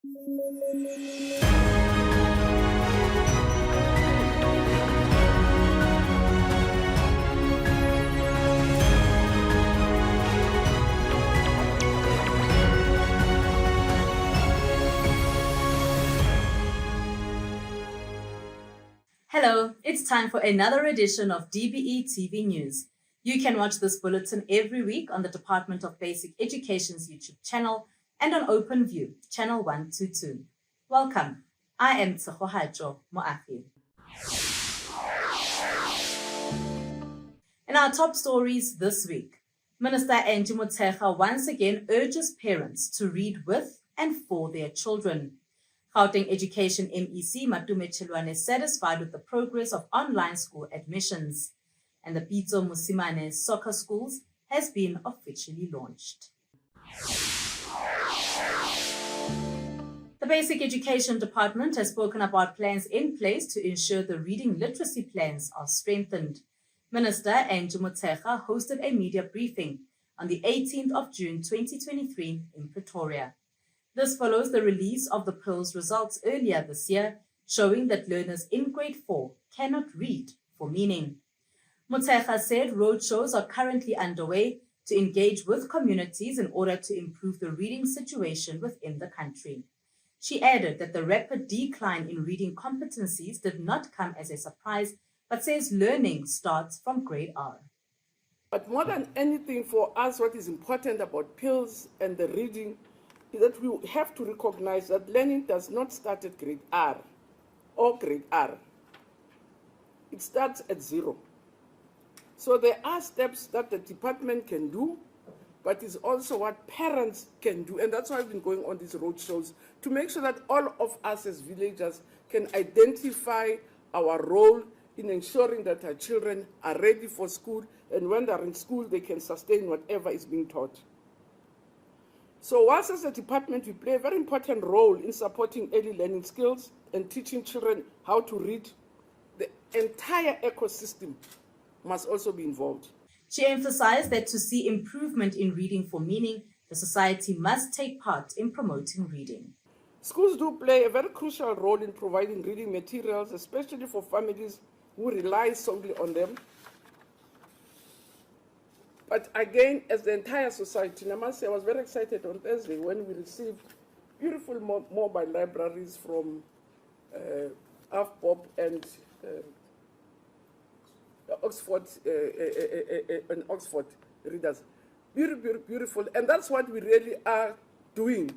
Hello, it's time for another edition of DBE TV News. You can watch this bulletin every week on the Department of Basic Education's YouTube channel and on OpenView, channel 122. Welcome. I am Tsehohajo Moafi. In our top stories this week, Minister Angie Motshekga once again urges parents to read with and for their children. Gauteng Education MEC Matume Chelwane is satisfied with the progress of online school admissions, and the Pitso Musimane Soccer Schools has been officially launched. The Basic Education Department has spoken about plans in place to ensure the reading literacy plans are strengthened. Minister Angie Motshekga hosted a media briefing on the 18th of June 2023 in Pretoria. This follows the release of the PILS results earlier this year, showing that learners in grade 4 cannot read for meaning. Motshekga said roadshows are currently underway to engage with communities in order to improve the reading situation within the country. She added that the rapid decline in reading competencies did not come as a surprise, but says learning starts from grade R. But more than anything for us, what is important about PILS and the reading is that we have to recognize that learning does not start at grade R or grade R. It starts at 0. So there are steps that the department can do, but it's also what parents can do. And that's why I've been going on these road shows, to make sure that all of us as villagers can identify our role in ensuring that our children are ready for school, and when they're in school, they can sustain whatever is being taught. So whilst as a department, we play a very important role in supporting early learning skills and teaching children how to read, the entire ecosystem must also be involved. She emphasized that to see improvement in reading for meaning, the society must take part in promoting reading. Schools do play a very crucial role in providing reading materials, especially for families who rely solely on them. But again, as the entire society, and I must say I was very excited on Thursday when we received beautiful mobile libraries from AFBOB and Oxford readers. Beautiful. And that's what we really are doing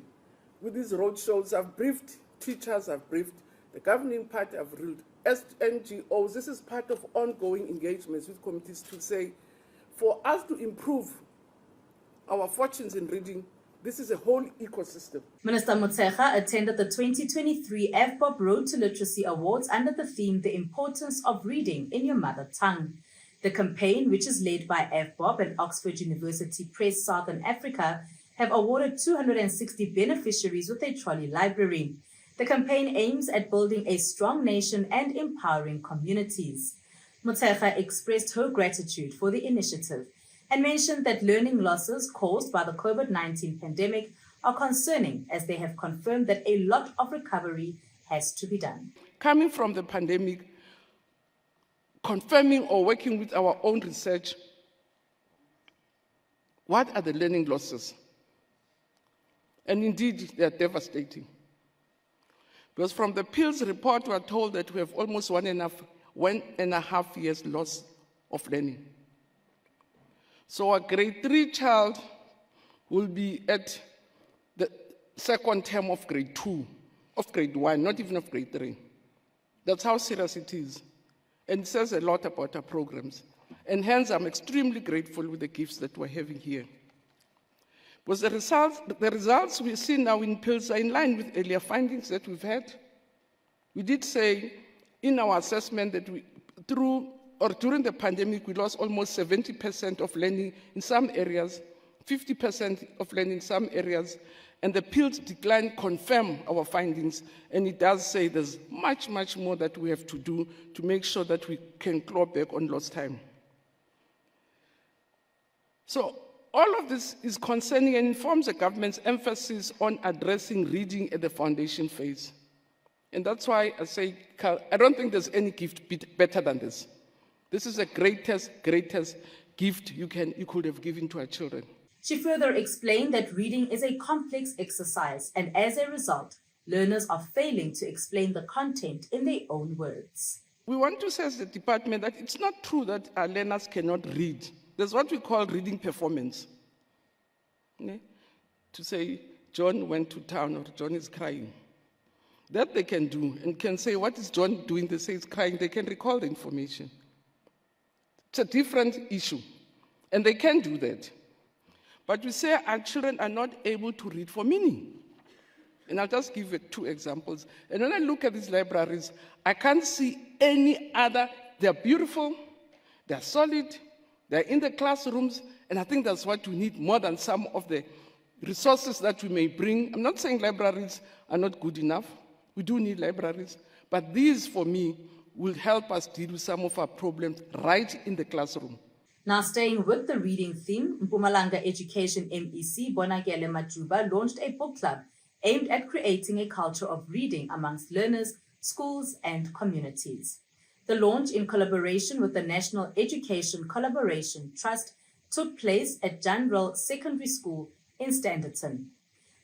with these roadshows. I've briefed teachers, I've briefed the governing party, I've briefed NGOs. This is part of ongoing engagements with committees to say, for us to improve our fortunes in reading, this is a whole ecosystem. Minister Motshekga attended the 2023 AFBOB Road to Literacy Awards under the theme, The Importance of Reading in Your Mother Tongue. The campaign, which is led by AFBOB and Oxford University Press Southern Africa, have awarded 260 beneficiaries with a trolley library. The campaign aims at building a strong nation and empowering communities. Motshekga expressed her gratitude for the initiative and mentioned that learning losses caused by the COVID-19 pandemic are concerning, as they have confirmed that a lot of recovery has to be done. Coming from the pandemic, confirming or working with our own research, what are the learning losses? And indeed, they are devastating. Because from the PILS report, we are told that we have almost 1.5 years loss of learning. So a grade 3 child will be at the second term of grade 2, of grade 1, not even of grade 3. That's how serious it is. And it says a lot about our programs. And hence, I'm extremely grateful with the gifts that we're having here. Because the results we see now in PILS are in line with earlier findings that we've had. We did say in our assessment that during the pandemic, we lost almost 70% of learning in some areas, 50% of learning in some areas, and the PILS decline confirm our findings, and it does say there's much, much more that we have to do to make sure that we can claw back on lost time. So all of this is concerning and informs the government's emphasis on addressing reading at the foundation phase. And that's why I say, I don't think there's any gift better than this. This is the greatest gift you could have given to our children. She further explained that reading is a complex exercise, and as a result, learners are failing to explain the content in their own words. We want to say as the department that it's not true that our learners cannot read. There's what we call reading performance. To say, John went to town or John is crying. That they can do and can say, what is John doing? They say he's crying. They can recall the information. It's a different issue. And they can do that. But we say our children are not able to read for meaning. And I'll just give you 2 examples. And when I look at these libraries, I can't see any other. They're beautiful, they're solid, they're in the classrooms, and I think that's what we need more than some of the resources that we may bring. I'm not saying libraries are not good enough. We do need libraries. But these, for me, will help us deal with some of our problems right in the classroom. Now, staying with the reading theme, Mpumalanga Education MEC Bonakele Majuba launched a book club aimed at creating a culture of reading amongst learners, schools, and communities. The launch, in collaboration with the National Education Collaboration Trust, took place at Janrell Secondary School in Standerton.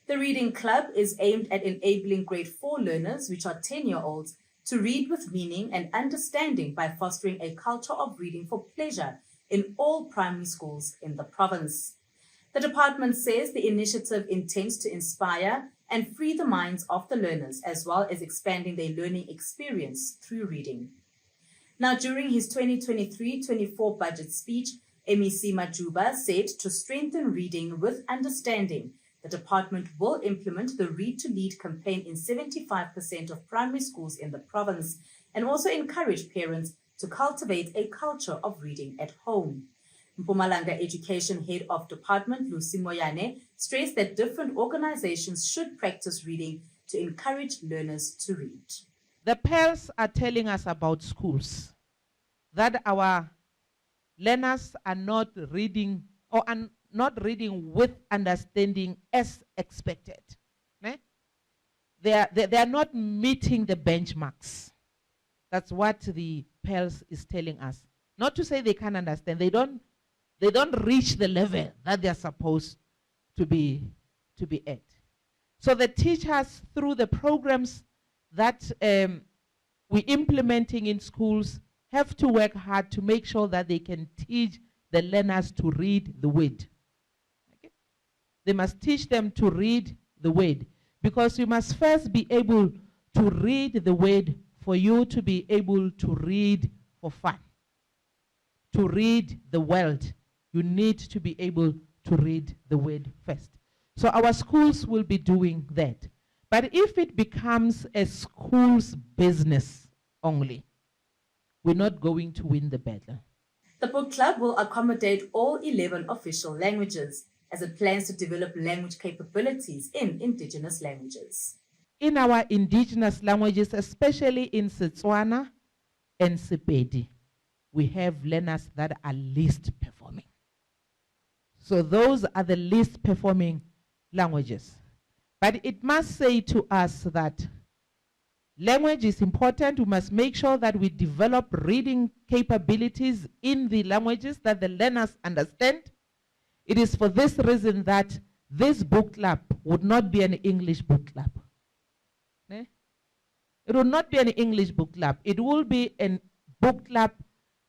The Reading Club is aimed at enabling grade 4 learners, which are 10-year-olds, to read with meaning and understanding by fostering a culture of reading for pleasure in all primary schools in the province. The department says the initiative intends to inspire and free the minds of the learners, as well as expanding their learning experience through reading. Now, during his 2023-24 budget speech, MEC Majuba said to strengthen reading with understanding, the department will implement the Read to Lead campaign in 75% of primary schools in the province and also encourage parents to cultivate a culture of reading at home. Mpumalanga Education Head of Department Lucy Moyane stressed that different organizations should practice reading to encourage learners to read. The pearls are telling us about schools, that our learners are not reading or are not reading with understanding as expected. They are not meeting the benchmarks. That's what the pearls is telling us. Not to say they can't understand. They don't reach the level that they are supposed to be at. So the teachers, through the programs that we're implementing in schools, have to work hard to make sure that they can teach the learners to read the word. Okay? They must teach them to read the word, because you must first be able to read the word for you to be able to read for fun. To read the world, you need to be able to read the word first. So our schools will be doing that. But if it becomes a school's business only, we're not going to win the battle. The book club will accommodate all 11 official languages, as it plans to develop language capabilities in indigenous languages. In our indigenous languages, especially in Setswana and Sepedi, we have learners that are least performing. So those are the least performing languages. But it must say to us that language is important. We must make sure that we develop reading capabilities in the languages that the learners understand. It is for this reason that this book club would not be an English book club. It will not be an English book club. It will be a book club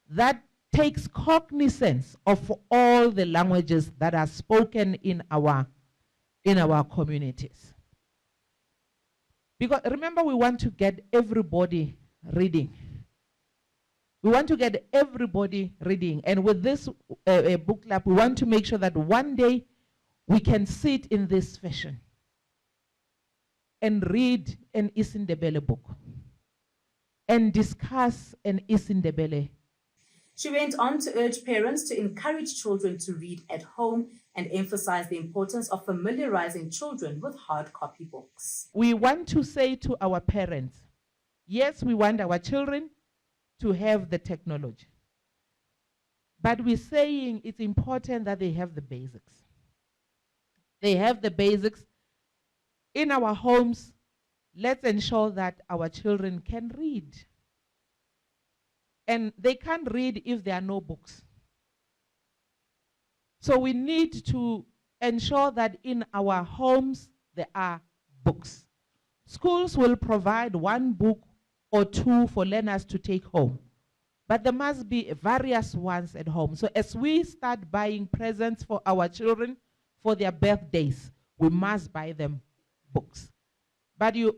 that takes cognizance of all the languages that are spoken in our communities. Because remember, we want to get everybody reading. We want to get everybody reading. And with this book club, we want to make sure that one day we can sit in this fashion and read an Isindebele book and discuss an Isindebele. She went on to urge parents to encourage children to read at home and emphasize the importance of familiarizing children with hard copy books. We want to say to our parents, yes, we want our children to have the technology. But we're saying it's important that they have the basics. They have the basics. In our homes, let's ensure that our children can read. And they can't read if there are no books. So we need to ensure that in our homes there are books. Schools will provide one book or two for learners to take home. But there must be various ones at home. So as we start buying presents for our children for their birthdays, we must buy them books. But you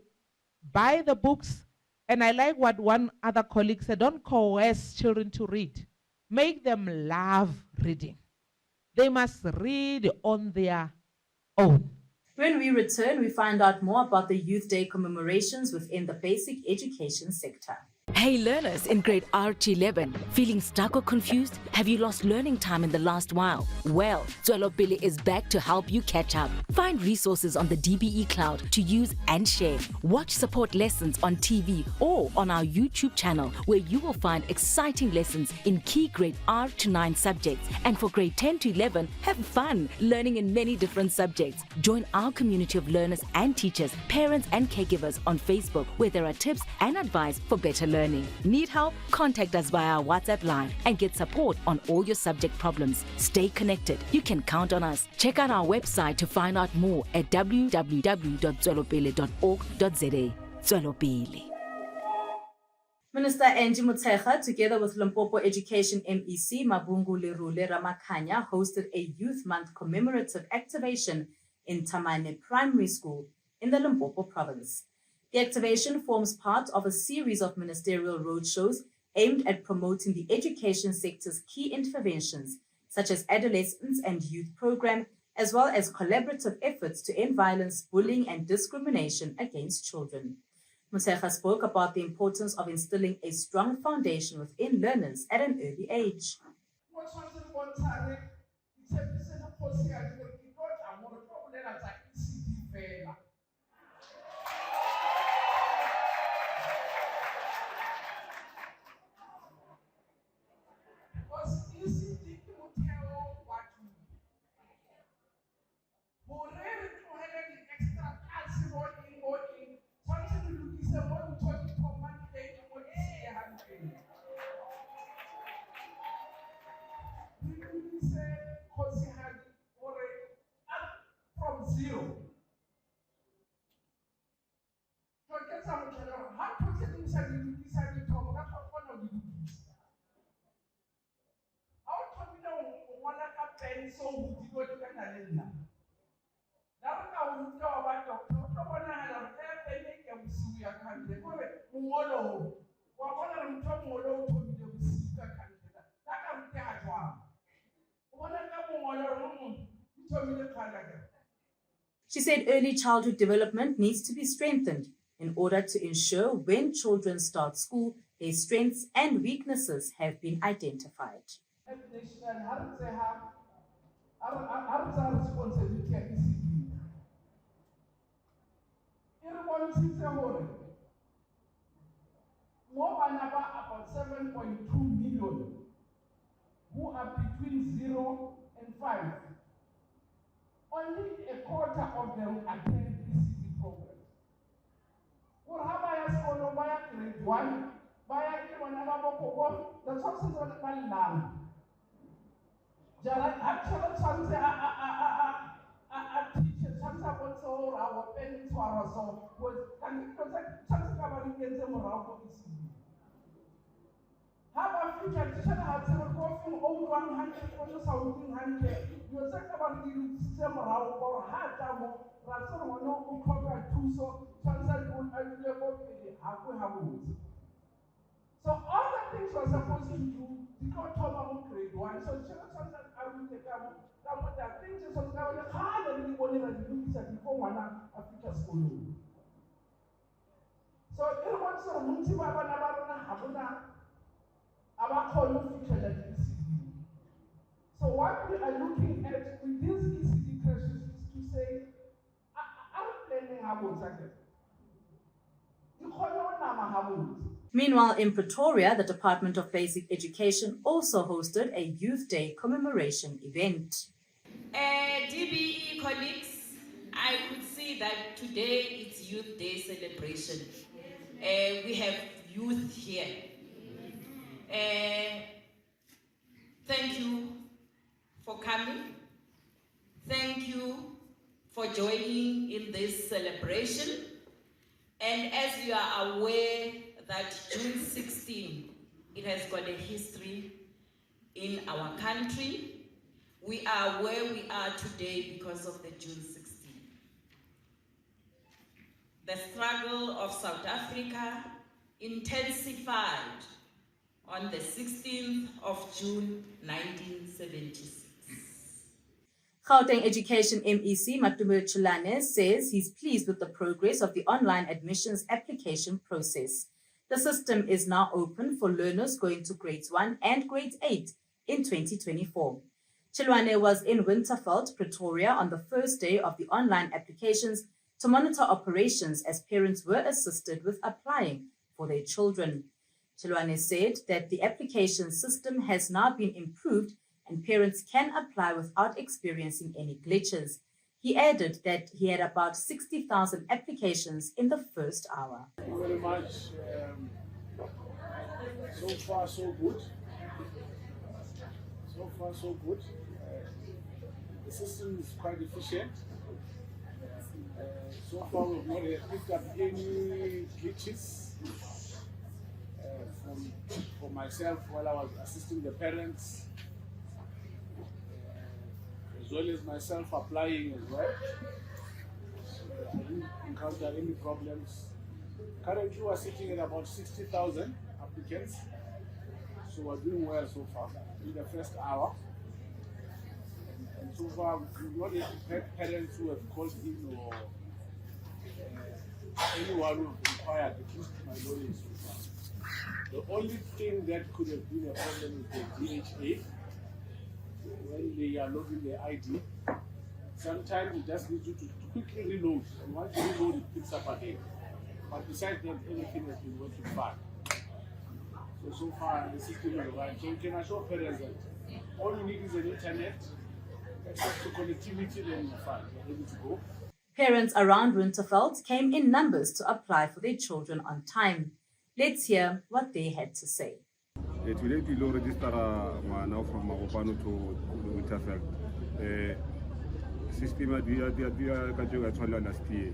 buy the books, and I like what one other colleague said, don't coerce children to read. Make them love reading. They must read on their own. When we return, we find out more about the Youth Day commemorations within the basic education sector. Hey learners in grade R11, feeling stuck or confused? Have you lost learning time in the last while? Well, Tswelopele is back to help you catch up. Find resources on the DBE cloud to use and share. Watch support lessons on TV or on our YouTube channel, where you will find exciting lessons in key grade R to 9 subjects. And for grade 10 to 11, have fun learning in many different subjects. Join our community of learners and teachers, parents and caregivers on Facebook, where there are tips and advice for better learning. Need help? Contact us via our WhatsApp line and get support on all your subject problems. Stay connected. You can count on us. Check out our website to find out more at www.tswelopele.org.za. Tswelopele. Minister Angie Motshekga, together with Limpopo Education MEC Mabungu Lerule Ramakhanya, hosted a Youth Month commemorative activation in Tamane Primary School in the Limpopo province. The activation forms part of a series of ministerial roadshows aimed at promoting the education sector's key interventions, such as adolescents and youth program, as well as collaborative efforts to end violence, bullying, and discrimination against children. Motshekga spoke about the importance of instilling a strong foundation within learners at an early age. From zero. She said early childhood development needs to be strengthened in order to ensure when children start school, their strengths and weaknesses have been identified. About 7.2 million who are between 0 and 5. Only a quarter of them attend ECD programs. Grade 1, the sources are not teachers, some our parents who are also have a future teacher has a coffee over 100 for something 100. You say about the system or hard time rather than no cover two so translate on a level so all the things we're supposed to do because of grade 1 so children are going to come with the things is on the hard and the one that you said before one a future school. So it was a multi-baba so what we are looking at with these ECD crashes is to say, I'm planning about Meanwhile, in Pretoria, the Department of Basic Education also hosted a Youth Day commemoration event. DBE colleagues, I could see that today it's Youth Day celebration. We have youth here. Thank you for coming. Thank you for joining in this celebration. And as you are aware that June 16, it has got a history in our country. We are where we are today because of the June 16. The struggle of South Africa intensified on the 16th of June 1976. Gauteng Education MEC Mpumalanga says he's pleased with the progress of the online admissions application process. The system is now open for learners going to grades 1 and grade 8 in 2024. Chilwane was in Winterveld, Pretoria on the first day of the online applications to monitor operations as parents were assisted with applying for their children. Chilwane said that the application system has now been improved and parents can apply without experiencing any glitches. He added that he had about 60,000 applications in the first hour. Thank you very much. So far, so good. So far, so good. The system is quite efficient. So far, we've not picked up any glitches. For myself, while I was assisting the parents, as well as myself applying as well. I didn't encounter any problems. Currently, we're sitting at about 60,000 applicants, so we're doing well so far in the first hour. And so far, we've not had parents who have called in or anyone who have inquired, at least to my knowledge so far. The only thing that could have been a problem is the DHA. When they are loading their ID, sometimes it just needs you to quickly reload, and once you reload, it picks up again. But besides that, everything has been working fine. So far, the system is right. So you can assure parents that all you need is an internet, access to connectivity, then you're fine. You're ready to go. Parents around Winterveld came in numbers to apply for their children on time. Let's hear what they had to say. Today we will register now from Mapopano to Winterveld. System last year.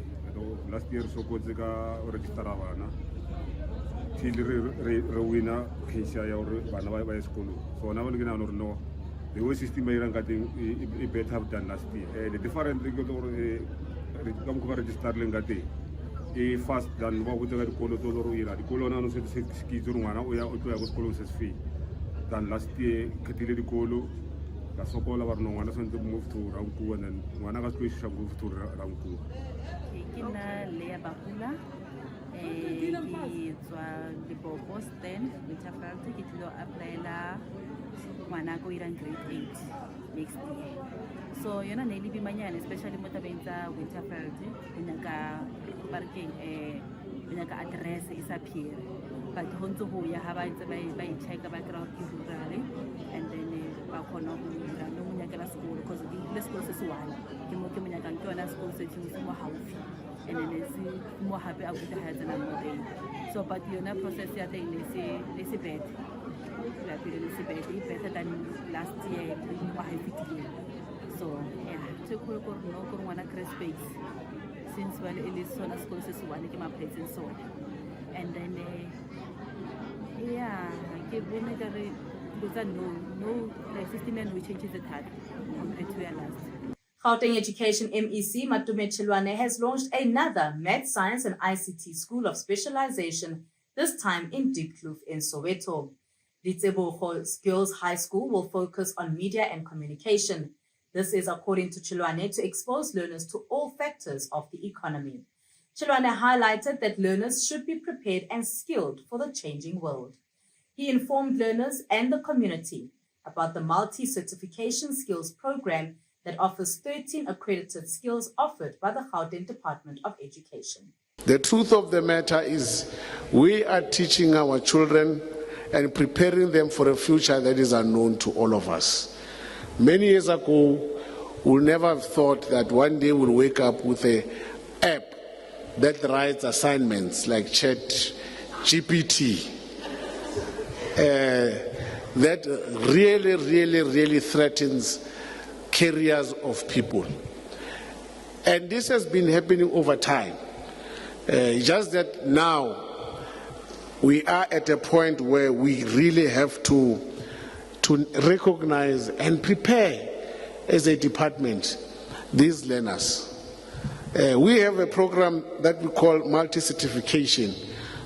Last year so good register till Rowena Kisha or Banava school. So now we're going to know the whole system is better than last year. The different register Lengate. Fast than what would the Colo the Colonel said 6 kids or 1 hour was closest fee than last year. Catili Colo, the Sokola were no one to move to Ranku and then one of us shall move to Ranku. Lea Bakula, the Boston, which I felt it will apply la Manago in grade 8 next year. So, you know, Nelly Bimanian, especially Motabenza, Winterveld, Winaka parking, Winaka address is up here. But Honto, you have by check a background and then Bacono, Munaka school, because the school is one. Kimokiminaka school says more house. And then they see more happy out with the heads and another day. So, but you know, process your thing, they say bed. Better than last year, so yeah, to no one space since well it is so as close as one came up place and so and then yeah, I give women no system which changes the card compared to last. Gauteng Education MEC Matume has launched another Math, Science and ICT School of Specialization, this time in Diepkloof in Soweto. Litsebogo Girls High School will focus on media and communication. This is according to Chilwane to expose learners to all factors of the economy. Chilwane highlighted that learners should be prepared and skilled for the changing world. He informed learners and the community about the multi-certification skills program that offers 13 accredited skills offered by the Gauteng Department of Education. The truth of the matter is We are teaching our children and preparing them for a future that is unknown to all of us. Many years ago, we never have thought that one day we'll wake up with an app that writes assignments like Chat GPT. That really threatens careers of people. And this has been happening over time. Just that now we are at a point where we really have to recognize and prepare as a department these learners. We have a program that we call multi-certification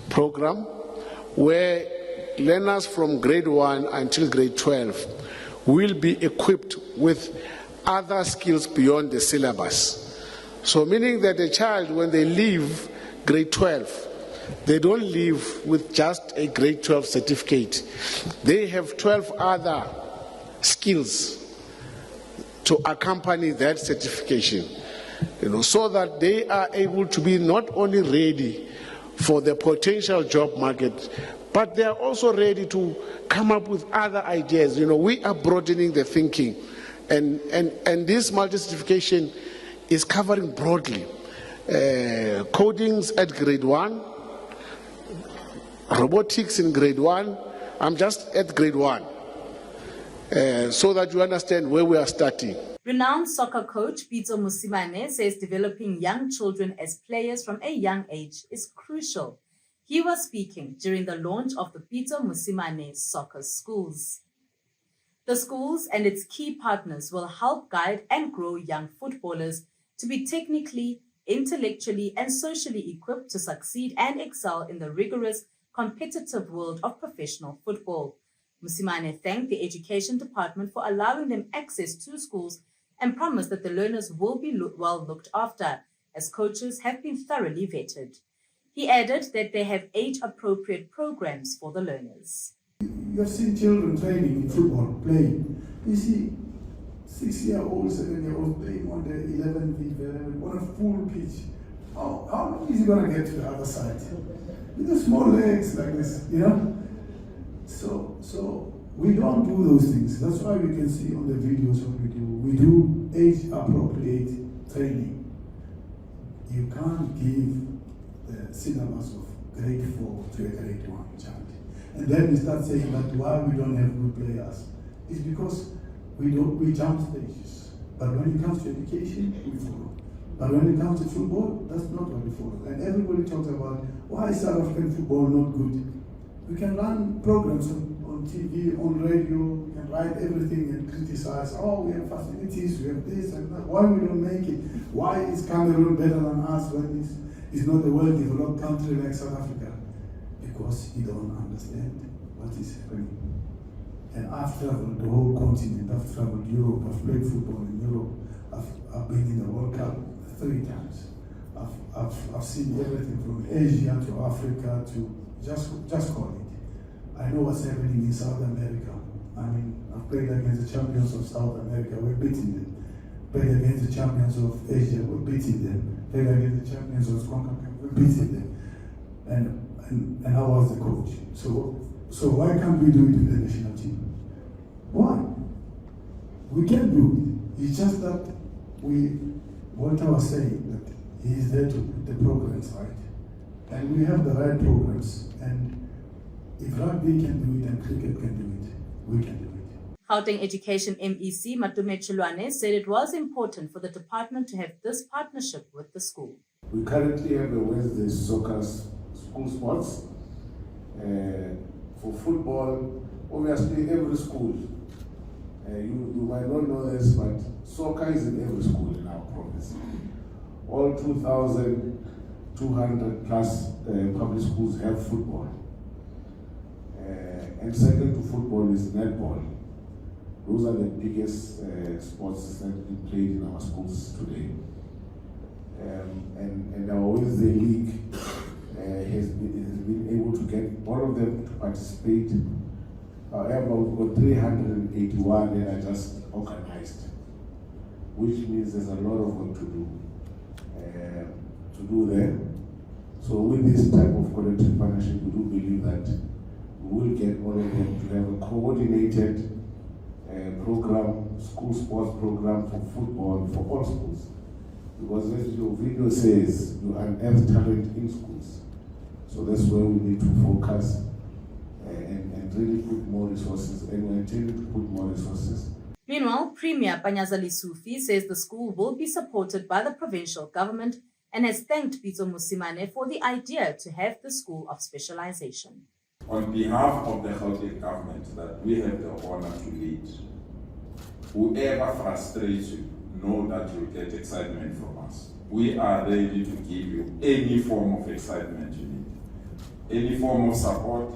program, where learners from grade 1 until grade 12 will be equipped with other skills beyond the syllabus. So meaning that a child, when they leave grade 12, they don't leave with just a grade 12 certificate. They have 12 other skills to accompany that certification, so that they are able to be not only ready for the potential job market, but they are also ready to come up with other ideas. We are broadening the thinking, and this multi-certification is covering broadly codings at grade 1, robotics in grade 1. I'm just at grade 1, so that you understand where we are starting. Renowned soccer coach Pitso Mosimane says developing young children as players from a young age is crucial. He was speaking during the launch of the Pitso Mosimane Soccer Schools. The schools and its key partners will help guide and grow young footballers to be technically, intellectually, and socially equipped to succeed and excel in the rigorous, competitive world of professional football. Mosimane thanked the Education Department for allowing them access to schools and promised that the learners will be well looked after, as coaches have been thoroughly vetted. He added that they have age-appropriate programs for the learners. You have seen children training in football, playing. You see 6-year-olds, 7-year-olds playing on the 11v11 on a full pitch. How long is he going to get to the other side? With the small legs like this, So we don't do those things. That's why we can see on the videos what we do. We do age-appropriate training. You can't give the syllabus of grade 4 to a grade 1 child. And then we start saying that why we don't have good players. It's because we jump stages. But when it comes to education, we follow. But when it comes to football, that's not what we follow. And everybody talks about why is South African football not good? We can run programs on TV, on radio, we can write everything and criticize. Oh, we have facilities, we have this and that. Why we don't make it? Why is Cameroon better than us when it's not a well-developed country like South Africa? Because you don't understand what is happening. And I've traveled the whole continent. I've traveled Europe. I've played football in Europe. I've been in the World Cup 3 times. I've seen everything from Asia to Africa to just call it. I know what's happening in South America. I mean, I've played against the champions of South America. We're beating them. Played against the champions of Asia. We're beating them. Played against the champions of CONCACAF. We're beating them. And I was the coach. So why can't we do it with the national team? Why? We can do it. It's just that Walter was saying that he is there to put the programs right. And we have the right programs. And if rugby can do it and cricket can do it, we can do it. Gauteng Education MEC Matume Chilwane said it was important for the department to have this partnership with the school. We currently have a Wednesday soccer school sports. For football, obviously every school, you might not know this, but soccer is in every school in our province. All 2,200 plus public schools have football. And second to football is netball. Those are the biggest sports that we played in our schools today. And our Wednesday league has been able to get all of them to participate. However, we've got 381 that are just organized, which means there's a lot of work to do there. So with this type of collective partnership, we do believe that we will get all of them to have a coordinated program, school sports program for football for all schools. Because as your video says, you unearth talent in schools. So that's where we need to focus and really put more resources, and we're intending to put more resources. Meanwhile, Premier Panyazali Sufi says the school will be supported by the provincial government and has thanked Pitso Musimane for the idea to have the school of specialization. On behalf of the Gauteng government that we have the honor to lead, whoever frustrates you, know that you get excitement from us. We are ready to give you any form of excitement you need, any form of support,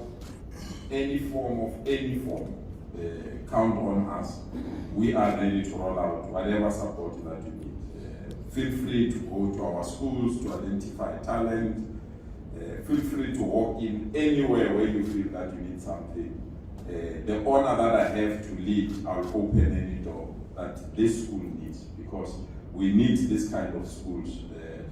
any form. Count on us. We are ready to roll out whatever support that you need. Feel free to go to our schools to identify talent. Feel free to walk in anywhere where you feel that you need something. The honor that I have to lead, I'll open any door that this school needs, because we need this kind of schools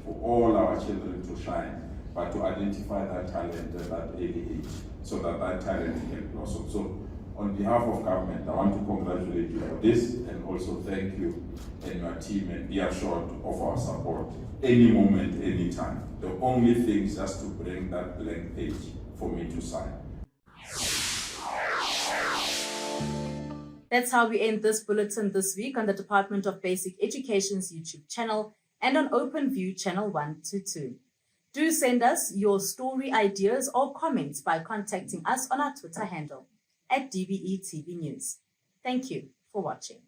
for all our children to shine, but to identify that talent at that early age so that that talent can blossom. So on behalf of government, I want to congratulate you for this and also thank you and your team, and be assured of our support any moment, any time. The only thing is just to bring that blank page for me to sign. That's how we end this bulletin this week on the Department of Basic Education's YouTube channel and on OpenView channel 122. Do send us your story ideas or comments by contacting us on our Twitter handle @DBE TV News. Thank you for watching.